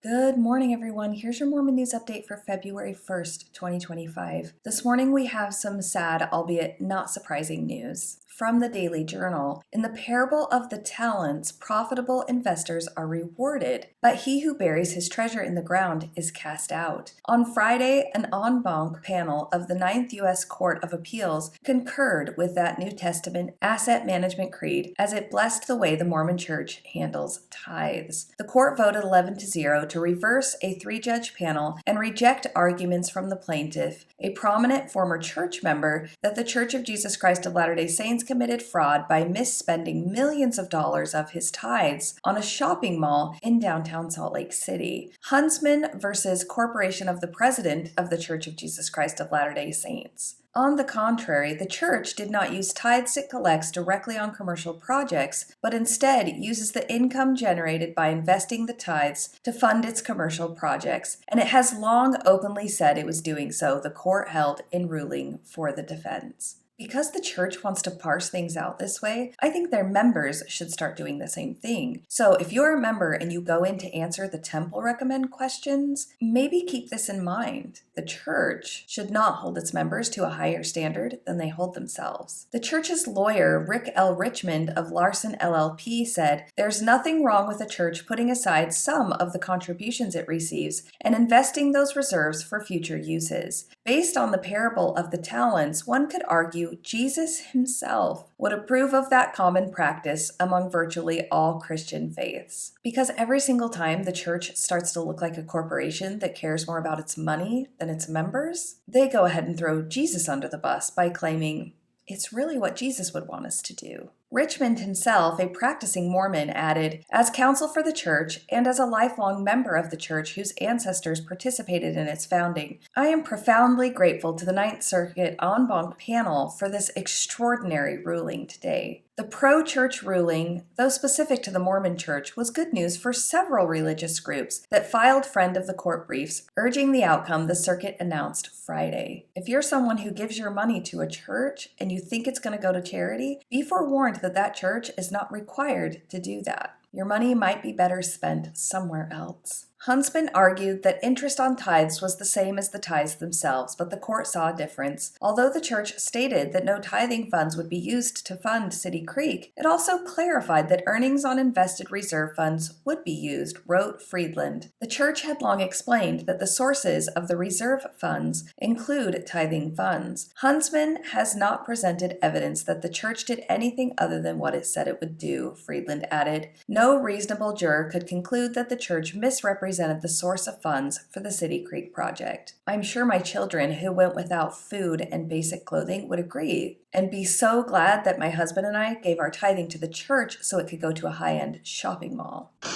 Good morning, everyone. Here's your Mormon news update for February 1st, 2025. This morning we have some sad, albeit not surprising news. From the Daily Journal, in the parable of the talents, profitable investors are rewarded, but he who buries his treasure in the ground is cast out. On Friday, an en banc panel of the Ninth U.S. Court of Appeals concurred with that New Testament asset management creed as it blessed the way the Mormon Church handles tithes. The court voted 11-0 to reverse a three-judge panel and reject arguments from the plaintiff, a prominent former church member, that the Church of Jesus Christ of Latter-day Saints committed fraud by misspending millions of dollars of his tithes on a shopping mall in downtown Salt Lake City. Huntsman versus Corporation of the President of the Church of Jesus Christ of Latter-day Saints. On the contrary, the church did not use tithes it collects directly on commercial projects, but instead uses the income generated by investing the tithes to fund its commercial projects, and it has long openly said it was doing so, the court held in ruling for the defense. Because the church wants to parse things out this way, I think their members should start doing the same thing. So if you're a member and you go in to answer the temple recommend questions, maybe keep this in mind. The church should not hold its members to a higher standard than they hold themselves. The church's lawyer, Rick L. Richmond of Larson LLP, said, "There's nothing wrong with a church putting aside some of the contributions it receives and investing those reserves for future uses. Based on the parable of the talents, one could argue Jesus himself would approve of that common practice among virtually all Christian faiths. Because every single time the church starts to look like a corporation that cares more about its money than its members, they go ahead and throw Jesus under the bus by claiming it's really what Jesus would want us to do." Richmond himself, a practicing Mormon, added, "As counsel for the church and as a lifelong member of the church whose ancestors participated in its founding, I am profoundly grateful to the Ninth Circuit en banc panel for this extraordinary ruling today." The pro-church ruling, though specific to the Mormon Church, was good news for several religious groups that filed friend of the court briefs, urging the outcome the circuit announced Friday. If you're someone who gives your money to a church and you think it's going to go to charity, be forewarned that that church is not required to do that. Your money might be better spent somewhere else. Huntsman argued that interest on tithes was the same as the tithes themselves, but the court saw a difference. Although the church stated that no tithing funds would be used to fund City Creek, it also clarified that earnings on invested reserve funds would be used, wrote Friedland. The church had long explained that the sources of the reserve funds include tithing funds. Huntsman has not presented evidence that the church did anything other than what it said it would do, Friedland added. No reasonable juror could conclude that the church misrepresented the source of funds for the City Creek project. I'm sure my children who went without food and basic clothing would agree and be so glad that my husband and I gave our tithing to the church so it could go to a high-end shopping mall. 1,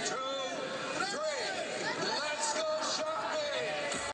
2, 3, let's go shopping!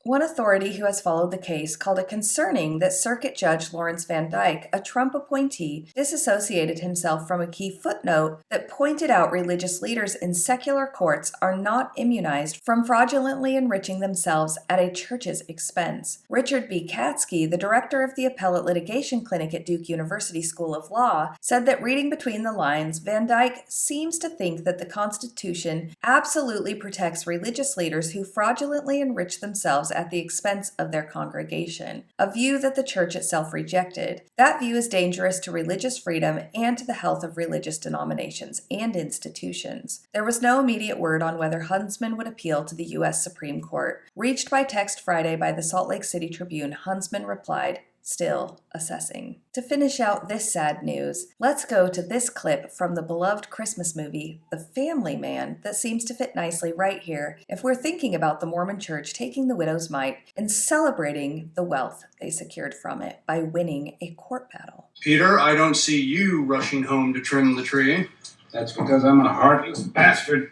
One authority who has followed the case called it concerning that Circuit Judge Lawrence Van Dyke, a Trump appointee, disassociated himself from a key footnote that pointed out religious leaders in secular courts are not immunized from fraudulently enriching themselves at a church's expense. Richard B. Katsky, the director of the Appellate Litigation Clinic at Duke University School of Law, said that reading between the lines, Van Dyke seems to think that the Constitution absolutely protects religious leaders who fraudulently enrich themselves at the expense of their congregation, a view that the church itself rejected. That view is dangerous to religious freedom and to the health of religious denominations and institutions. There was no immediate word on whether Huntsman would appeal to the U.S. Supreme Court. Reached by text Friday by the Salt Lake City Tribune, Huntsman replied, "Still assessing." To finish out this sad news, let's go to this clip from the beloved Christmas movie, The Family Man, that seems to fit nicely right here if we're thinking about the Mormon Church taking the widow's mite and celebrating the wealth they secured from it by winning a court battle. "Peter, I don't see you rushing home to trim the tree." That's because I'm a heartless bastard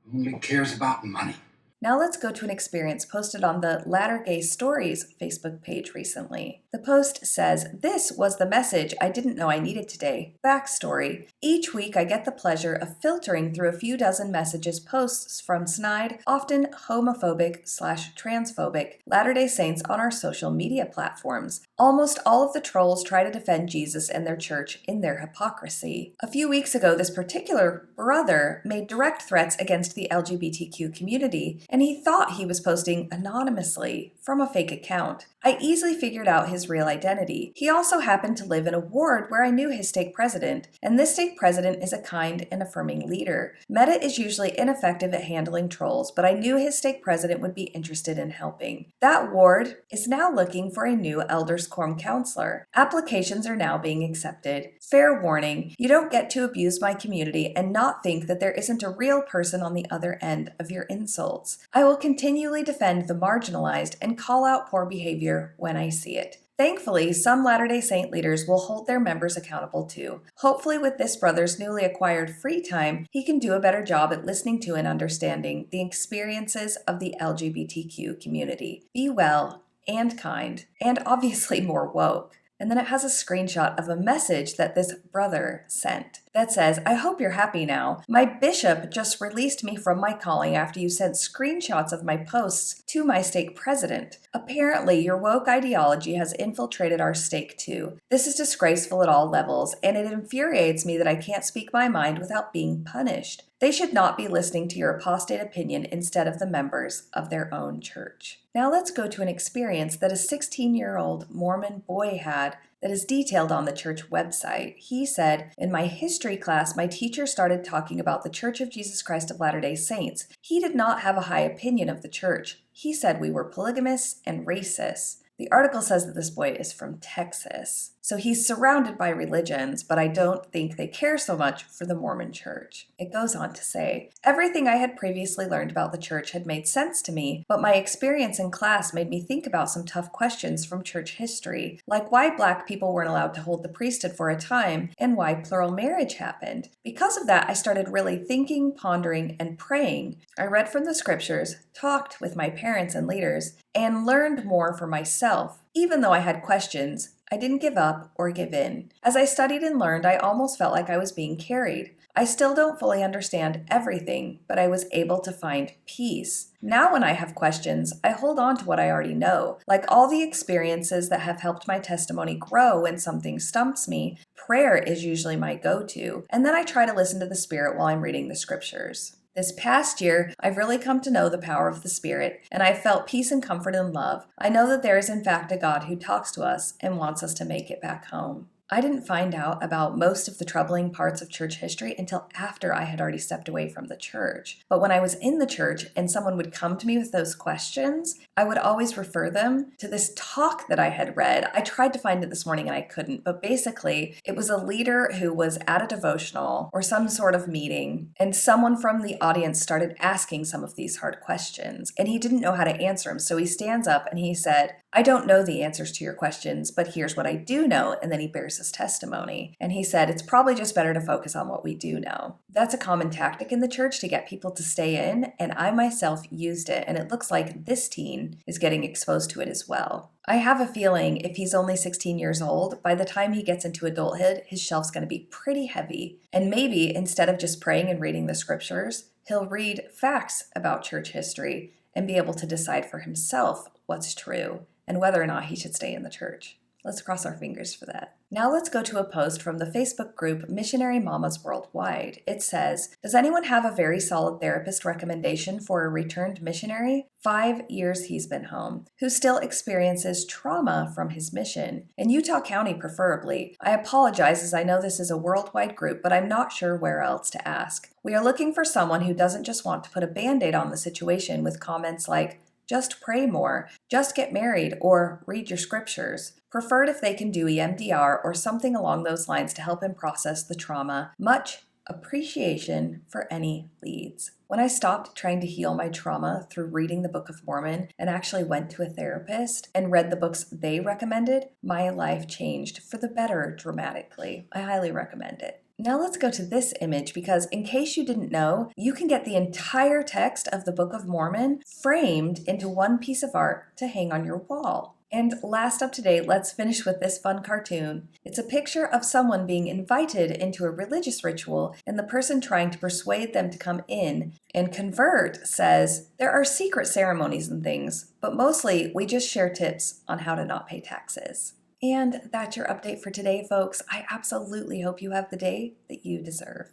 who only cares about money. Now let's go to an experience posted on the Latter-Gay Stories Facebook page recently. The post says, "This was the message I didn't know I needed today. Backstory. Each week I get the pleasure of filtering through a few dozen messages posts from snide, often homophobic/transphobic Latter-day Saints on our social media platforms. Almost all of the trolls try to defend Jesus and their church in their hypocrisy. A few weeks ago, this particular brother made direct threats against the LGBTQ community, and he thought he was posting anonymously from a fake account. I easily figured out his real identity. He also happened to live in a ward where I knew his stake president, and this stake president is a kind and affirming leader. Meta is usually ineffective at handling trolls, but I knew his stake president would be interested in helping. That ward is now looking for a new elders quorum counselor. Applications are now being accepted. Fair warning, you don't get to abuse my community and not think that there isn't a real person on the other end of your insults. I will continually defend the marginalized and call out poor behavior when I see it. Thankfully, some Latter-day Saint leaders will hold their members accountable too. Hopefully, with this brother's newly acquired free time, he can do a better job at listening to and understanding the experiences of the LGBTQ community. Be well and kind, and obviously more woke." And then it has a screenshot of a message that this brother sent that says, "I hope you're happy now. My bishop just released me from my calling after you sent screenshots of my posts to my stake president. Apparently, your woke ideology has infiltrated our stake too. This is disgraceful at all levels, and it infuriates me that I can't speak my mind without being punished. They should not be listening to your apostate opinion instead of the members of their own church." Now let's go to an experience that a 16-year-old Mormon boy had that is detailed on the church website. He said, "In my history class, my teacher started talking about the Church of Jesus Christ of Latter-day Saints. He did not have a high opinion of the church. He said we were polygamists and racists." The article says that this boy is from Texas. So he's surrounded by religions, but I don't think they care so much for the Mormon church. It goes on to say, "Everything I had previously learned about the church had made sense to me, but my experience in class made me think about some tough questions from church history, like why Black people weren't allowed to hold the priesthood for a time and why plural marriage happened. Because of that, I started really thinking, pondering, and praying. I read from the scriptures, talked with my parents and leaders, and learned more for myself. Even though I had questions, I didn't give up or give in. As I studied and learned, I almost felt like I was being carried. I still don't fully understand everything, but I was able to find peace. Now when I have questions, I hold on to what I already know. Like all the experiences that have helped my testimony grow when something stumps me, prayer is usually my go-to, and then I try to listen to the Spirit while I'm reading the scriptures. This past year, I've really come to know the power of the Spirit, and I've felt peace and comfort and love. I know that there is in fact a God who talks to us and wants us to make it back home." I didn't find out about most of the troubling parts of church history until after I had already stepped away from the church. But when I was in the church and someone would come to me with those questions, I would always refer them to this talk that I had read. I tried to find it this morning and I couldn't, but basically it was a leader who was at a devotional or some sort of meeting, and someone from the audience started asking some of these hard questions, and he didn't know how to answer them. So he stands up and he said, "I don't know the answers to your questions, but here's what I do know." And then he bears his testimony. And he said, "It's probably just better to focus on what we do know." That's a common tactic in the church to get people to stay in, and I myself used it, and it looks like this teen is getting exposed to it as well. I have a feeling if he's only 16 years old, by the time he gets into adulthood, his shelf's going to be pretty heavy. And maybe instead of just praying and reading the scriptures, he'll read facts about church history and be able to decide for himself what's true and whether or not he should stay in the church. Let's cross our fingers for that. Now let's go to a post from the Facebook group Missionary Mamas Worldwide. It says, "Does anyone have a very solid therapist recommendation for a returned missionary? 5 years he's been home, who still experiences trauma from his mission, in Utah County preferably. I apologize as I know this is a worldwide group, but I'm not sure where else to ask. We are looking for someone who doesn't just want to put a band-aid on the situation with comments like, 'Just pray more,' 'Just get married,' or 'Read your scriptures.' Preferred if they can do EMDR or something along those lines to help him process the trauma. Much appreciation for any leads." When I stopped trying to heal my trauma through reading the Book of Mormon and actually went to a therapist and read the books they recommended, my life changed for the better dramatically. I highly recommend it. Now let's go to this image because in case you didn't know, you can get the entire text of the Book of Mormon framed into one piece of art to hang on your wall. And last up to date, let's finish with this fun cartoon. It's a picture of someone being invited into a religious ritual and the person trying to persuade them to come in and convert says, there are secret ceremonies and things, but mostly we just share tips on how to not pay taxes. And that's your update for today, folks. I absolutely hope you have the day that you deserve.